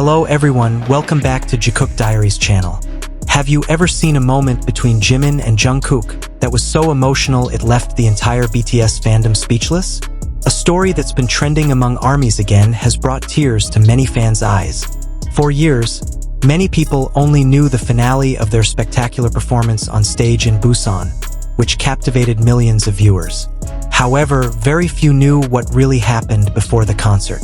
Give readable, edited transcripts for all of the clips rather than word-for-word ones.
Hello everyone, welcome back to Jikook Diaries channel. Have you ever seen a moment between Jimin and Jungkook that was so emotional it left the entire BTS fandom speechless? A story that's been trending among ARMYs again has brought tears to many fans' eyes. For years, many people only knew the finale of their spectacular performance on stage in Busan, which captivated millions of viewers. However, very few knew what really happened before the concert.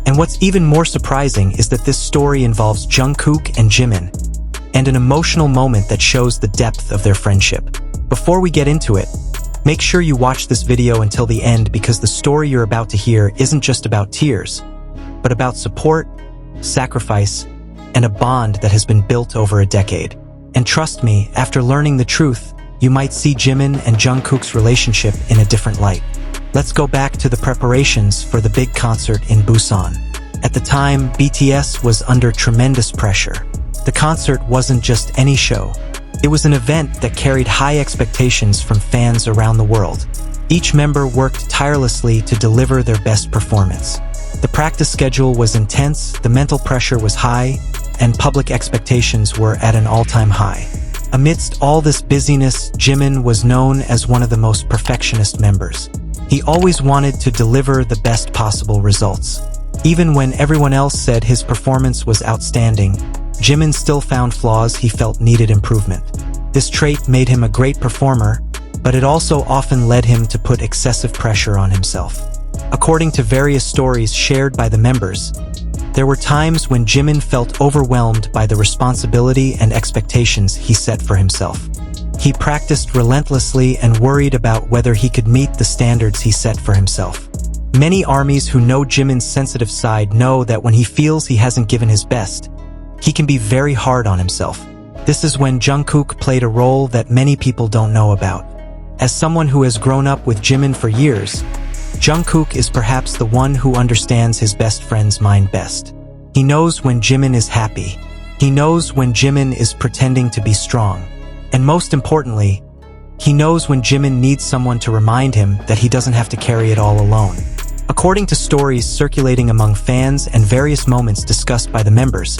And what's even more surprising is that this story involves Jungkook and Jimin, and an emotional moment that shows the depth of their friendship. Before we get into it, make sure you watch this video until the end because the story you're about to hear isn't just about tears, but about support, sacrifice, and a bond that has been built over a decade. And trust me, after learning the truth, you might see Jimin and Jungkook's relationship in a different light. Let's go back to the preparations for the big concert in Busan. At the time, BTS was under tremendous pressure. The concert wasn't just any show. It was an event that carried high expectations from fans around the world. Each member worked tirelessly to deliver their best performance. The practice schedule was intense, the mental pressure was high, and public expectations were at an all-time high. Amidst all this busyness, Jimin was known as one of the most perfectionist members. He always wanted to deliver the best possible results. Even when everyone else said his performance was outstanding, Jimin still found flaws he felt needed improvement. This trait made him a great performer, but it also often led him to put excessive pressure on himself. According to various stories shared by the members, there were times when Jimin felt overwhelmed by the responsibility and expectations he set for himself. He practiced relentlessly and worried about whether he could meet the standards he set for himself. Many ARMYs who know Jimin's sensitive side know that when he feels he hasn't given his best, he can be very hard on himself. This is when Jungkook played a role that many people don't know about. As someone who has grown up with Jimin for years, Jungkook is perhaps the one who understands his best friend's mind best. He knows when Jimin is happy. He knows when Jimin is pretending to be strong. And most importantly, he knows when Jimin needs someone to remind him that he doesn't have to carry it all alone. According to stories circulating among fans and various moments discussed by the members,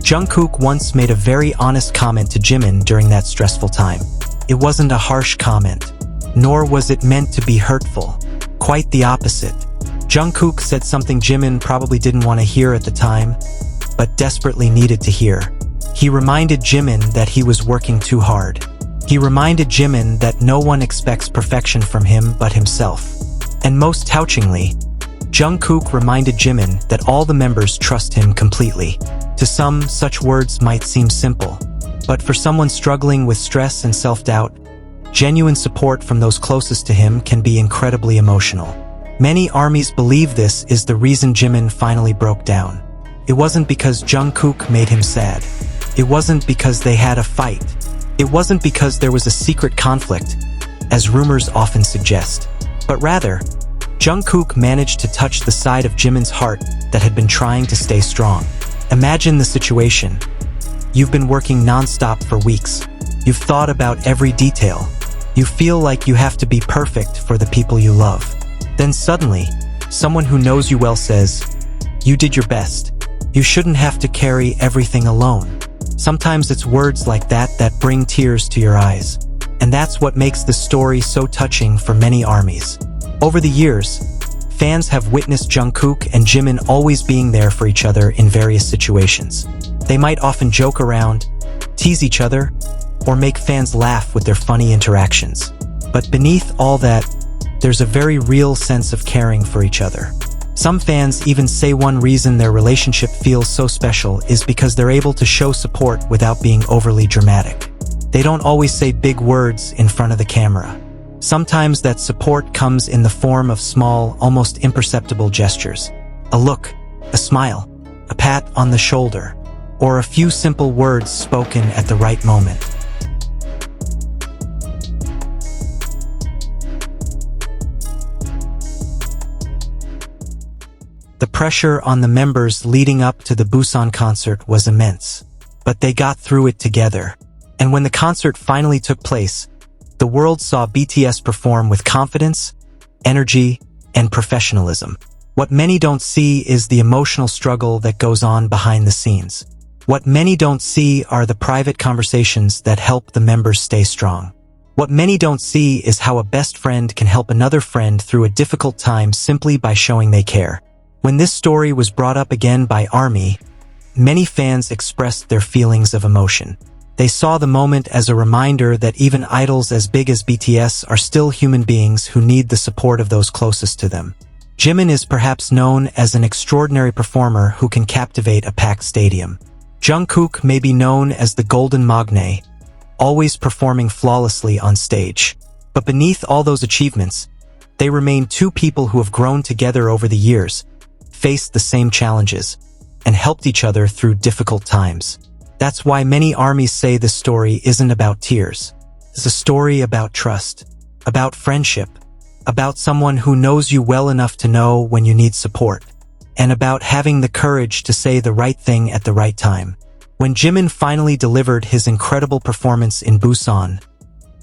Jungkook once made a very honest comment to Jimin during that stressful time. It wasn't a harsh comment, nor was it meant to be hurtful. Quite the opposite. Jungkook said something Jimin probably didn't want to hear at the time, but desperately needed to hear. He reminded Jimin that he was working too hard. He reminded Jimin that no one expects perfection from him but himself. And most touchingly, Jungkook reminded Jimin that all the members trust him completely. To some, such words might seem simple, but for someone struggling with stress and self-doubt, genuine support from those closest to him can be incredibly emotional. Many ARMYs believe this is the reason Jimin finally broke down. It wasn't because Jungkook made him sad. It wasn't because they had a fight. It wasn't because there was a secret conflict, as rumors often suggest. But rather, Jungkook managed to touch the side of Jimin's heart that had been trying to stay strong. Imagine the situation. You've been working nonstop for weeks. You've thought about every detail. You feel like you have to be perfect for the people you love. Then suddenly, someone who knows you well says, "You did your best. You shouldn't have to carry everything alone." Sometimes it's words like that that bring tears to your eyes. And that's what makes this story so touching for many ARMYs. Over the years, fans have witnessed Jungkook and Jimin always being there for each other in various situations. They might often joke around, tease each other, or make fans laugh with their funny interactions. But beneath all that, there's a very real sense of caring for each other. Some fans even say one reason their relationship feels so special is because they're able to show support without being overly dramatic. They don't always say big words in front of the camera. Sometimes that support comes in the form of small, almost imperceptible gestures. A look, a smile, a pat on the shoulder, or a few simple words spoken at the right moment. The pressure on the members leading up to the Busan concert was immense, but they got through it together. And when the concert finally took place, the world saw BTS perform with confidence, energy, and professionalism. What many don't see is the emotional struggle that goes on behind the scenes. What many don't see are the private conversations that help the members stay strong. What many don't see is how a best friend can help another friend through a difficult time simply by showing they care. When this story was brought up again by ARMY, many fans expressed their feelings of emotion. They saw the moment as a reminder that even idols as big as BTS are still human beings who need the support of those closest to them. Jimin is perhaps known as an extraordinary performer who can captivate a packed stadium. Jungkook may be known as the Golden Magne, always performing flawlessly on stage. But beneath all those achievements, they remain two people who have grown together over the years, faced the same challenges, and helped each other through difficult times. That's why many ARMYs say this story isn't about tears. It's a story about trust, about friendship, about someone who knows you well enough to know when you need support, and about having the courage to say the right thing at the right time. When Jimin finally delivered his incredible performance in Busan,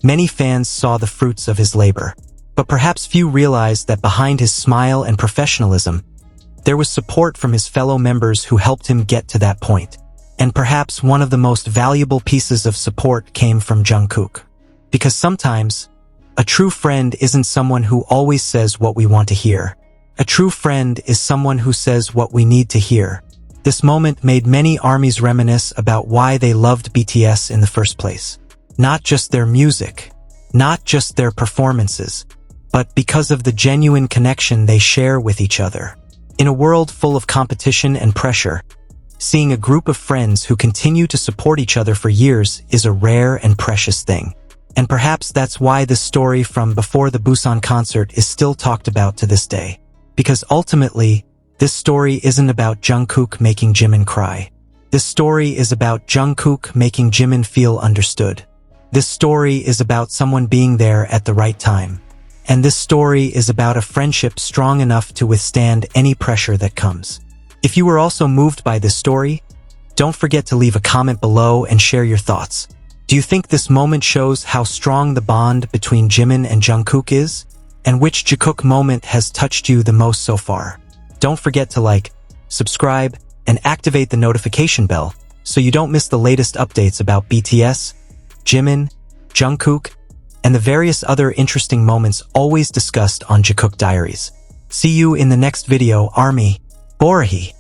many fans saw the fruits of his labor. But perhaps few realized that behind his smile and professionalism, there was support from his fellow members who helped him get to that point. And perhaps one of the most valuable pieces of support came from Jungkook. Because sometimes, a true friend isn't someone who always says what we want to hear. A true friend is someone who says what we need to hear. This moment made many ARMYs reminisce about why they loved BTS in the first place. Not just their music, not just their performances, but because of the genuine connection they share with each other. In a world full of competition and pressure, seeing a group of friends who continue to support each other for years is a rare and precious thing. And perhaps that's why the story from before the Busan concert is still talked about to this day. Because ultimately, this story isn't about Jungkook making Jimin cry. This story is about Jungkook making Jimin feel understood. This story is about someone being there at the right time. And this story is about a friendship strong enough to withstand any pressure that comes. If you were also moved by this story, don't forget to leave a comment below and share your thoughts. Do you think this moment shows how strong the bond between Jimin and Jungkook is? And which Jikook moment has touched you the most so far? Don't forget to like, subscribe, and activate the notification bell so you don't miss the latest updates about BTS, Jimin, Jungkook, and the various other interesting moments always discussed on Jikook Diaries. See you in the next video, ARMY. Borahi.